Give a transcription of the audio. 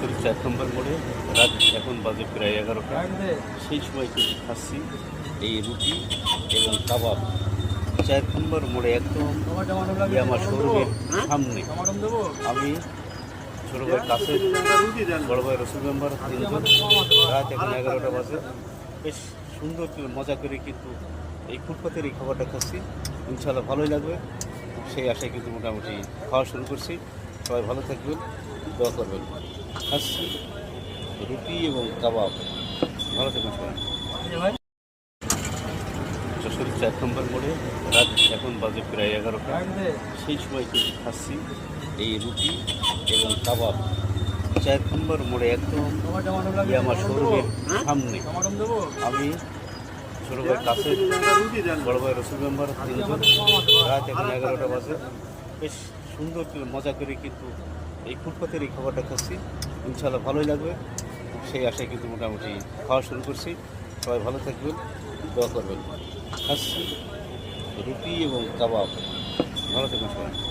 যশোর ৪ নম্বর মোড়ে রাত এখন বাজে প্রায় ১১টা। সেই সময় কিন্তু খাচ্ছি এই রুটি এবং কাবাব ৪ নম্বর মোড়ে একদম আমার শোরুমের সামনে। আমি ছোটো ভাই কাছে, বড় ভাই রসুল মেম্বার, তিনজন। রাত এখন ১১টা বাজে। বেশ সুন্দর করে মজা করে কিন্তু এই ফুটপাতের এই খাবারটা খাচ্ছি। ইনশাআল্লাহ ভালোই লাগবে, সেই আশায় কিন্তু মোটামুটি খাওয়া শুরু করছি। সবাই ভালো থাকবেন, দোয়া করবেন। খাচ্ছি রুটি এবং কাবাব। ভালো থাকবেন সবাই। যশোর ৪ নম্বর মোড়ে রাত এখন বাজে প্রায় ১১টা। সেই সময় কিন্তু খাচ্ছি এই রুটি এবং কাবাব ৪ নম্বর মোড়ে একদম আমার শোরুমের সামনে। আমি ছোটো ভাই কাছে, বড় ভাই রসুল মেম্বার, তিনজন। রাত এখন ১১টা বাজে। বেশ সুন্দর করে মজা করে কিন্তু এই ফুটপাতের এই খাবারটা খাচ্ছি। ইনশাআল্লাহ ভালোই লাগবে, সেই আশায় কিন্তু মোটামুটি খাওয়া শুরু করছি। সবাই ভালো থাকবেন, দোয়া করবেন। খাচ্ছি রুটি এবং কাবাব। ভালো থাকবেন সবাই।